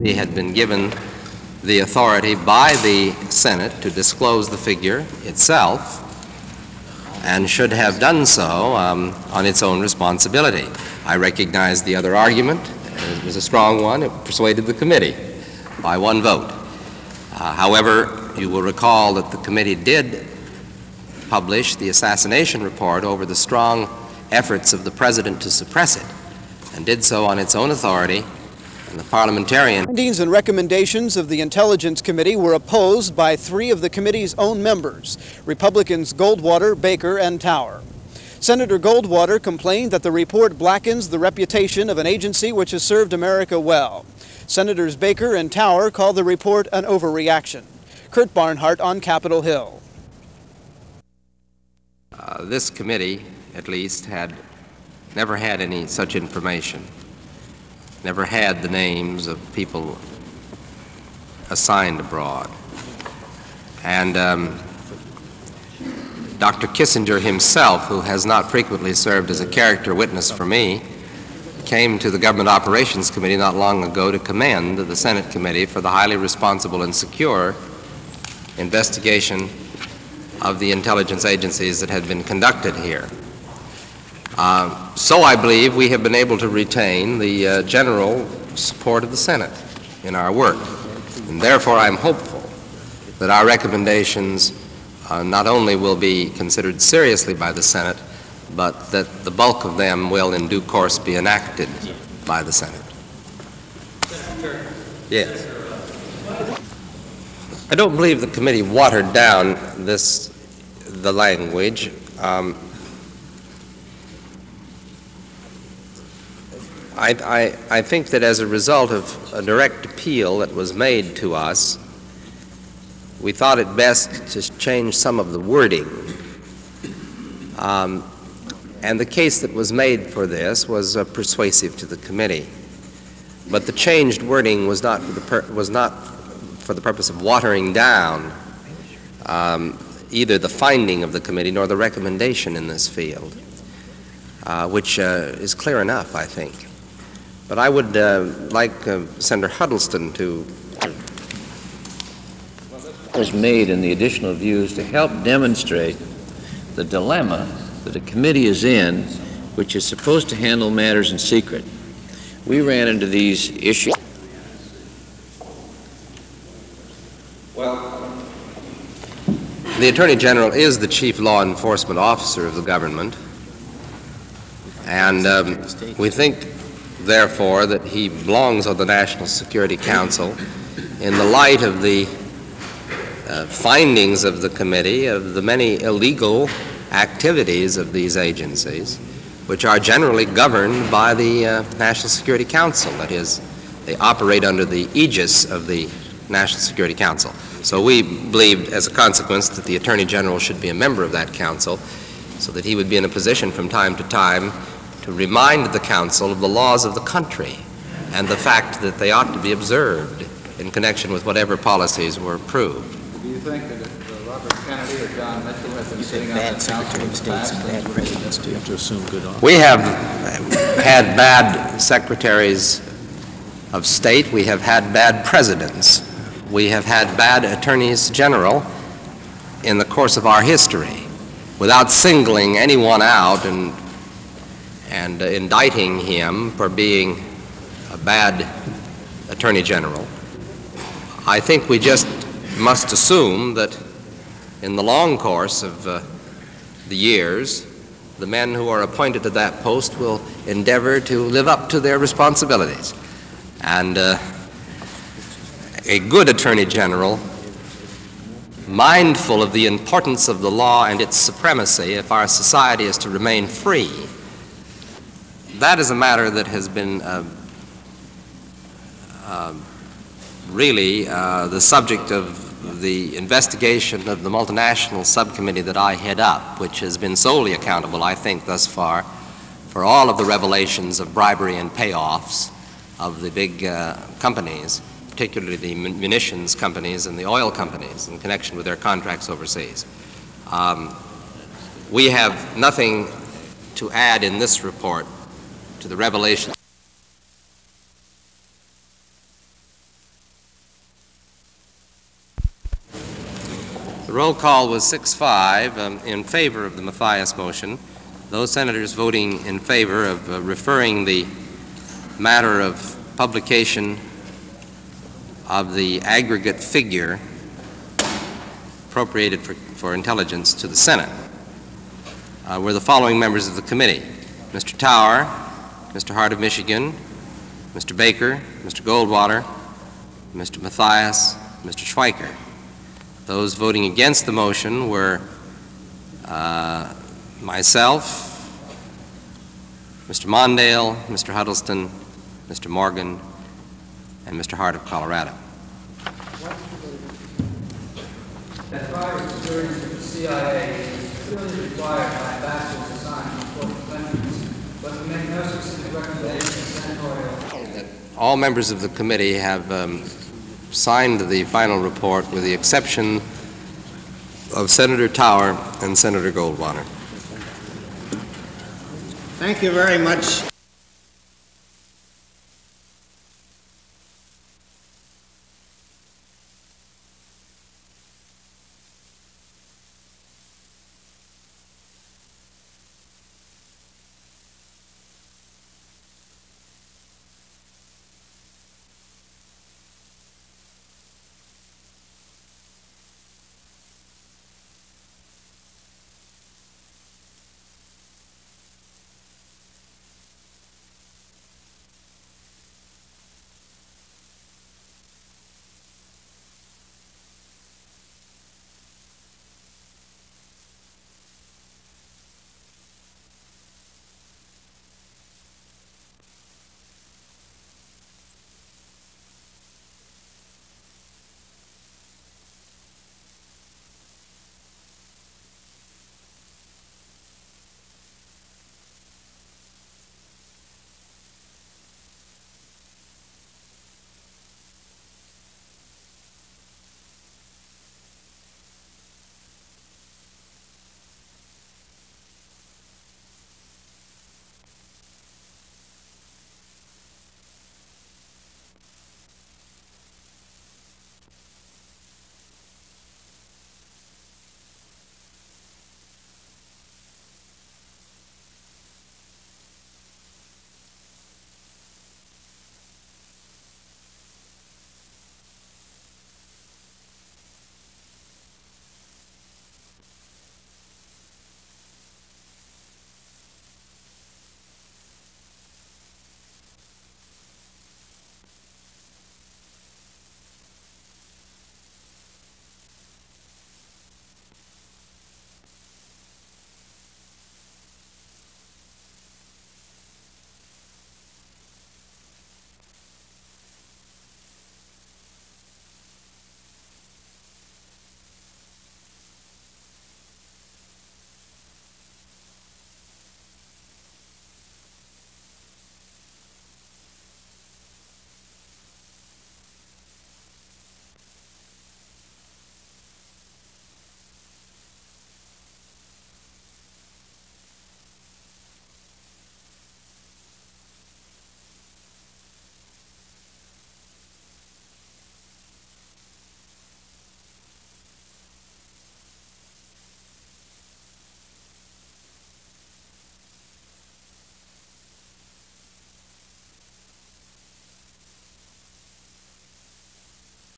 He had been given the authority by the Senate to disclose the figure itself and should have done so on its own responsibility. I recognize the other argument. It was a strong one. It persuaded the committee by one vote. However, you will recall that the committee did publish the assassination report over the strong efforts of the President to suppress it, and did so on its own authority. And the parliamentarian findings and recommendations of the Intelligence Committee were opposed by 3 of the committee's own members, Republicans Goldwater, Baker, and Tower. Senator Goldwater complained that the report blackens the reputation of an agency which has served America well. Senators Baker and Tower called the report an overreaction. Kurt Barnhart on Capitol Hill. This committee, at least, had never had any such information. Never had the names of people assigned abroad. And Dr. Kissinger himself, who has not frequently served as a character witness for me, came to the Government Operations Committee not long ago to commend the Senate committee for the highly responsible and secure investigation of the intelligence agencies that had been conducted here. So I believe we have been able to retain the general support of the Senate in our work. And therefore I'm hopeful that our recommendations not only will be considered seriously by the Senate, but that the bulk of them will in due course be enacted by the Senate. Yes. I don't believe the committee watered down the language. I think that as a result of a direct appeal that was made to us, we thought it best to change some of the wording. And the case that was made for this was persuasive to the committee. But the changed wording was not for the purpose of watering down either the finding of the committee nor the recommendation in this field, which is clear enough, I think. But I would like Senator Huddleston to was made in the additional views to help demonstrate the dilemma that a committee is in, which is supposed to handle matters in secret. We ran into these issues. Well, the Attorney General is the chief law enforcement officer of the government, and we think, therefore, that he belongs on the National Security Council in the light of the findings of the committee of the many illegal activities of these agencies, which are generally governed by the National Security Council. That is, they operate under the aegis of the National Security Council. So we believed, as a consequence, that the Attorney General should be a member of that council, so that he would be in a position from time to time to remind the council of the laws of the country and the fact that they ought to be observed in connection with whatever policies were approved. Do you think that if Robert Kennedy or John Mitchell have been sitting on that council in the past, You have to assume good office. We have had bad secretaries of state. We have had bad presidents. We have had bad attorneys general in the course of our history. Without singling anyone out and indicting him for being a bad attorney general, I think we just must assume that in the long course of the years, the men who are appointed to that post will endeavor to live up to their responsibilities. And a good attorney general, mindful of the importance of the law and its supremacy if our society is to remain free, that is a matter that has been really the subject of the investigation of the multinational subcommittee that I head up, which has been solely accountable, I think, thus far, for all of the revelations of bribery and payoffs of the big companies, particularly the munitions companies and the oil companies in connection with their contracts overseas. We have nothing to add in this report to the revelations The roll call was 6-5 in favor of the Mathias motion. Those senators voting in favor of referring the matter of publication of the aggregate figure appropriated for intelligence to the Senate were the following members of the committee: Mr. Tower, Mr. Hart of Michigan, Mr. Baker, Mr. Goldwater, Mr. Mathias, Mr. Schweiker. Those voting against the motion were myself, Mr. Mondale, Mr. Huddleston, Mr. Morgan, and Mr. Hart of Colorado. That prior experience with the CIA is clearly required by ambassadors assigned to important countries, but to make no specific recommendations senatorial. All members of the committee have signed the final report with the exception of Senator Tower and Senator Goldwater. Thank you very much.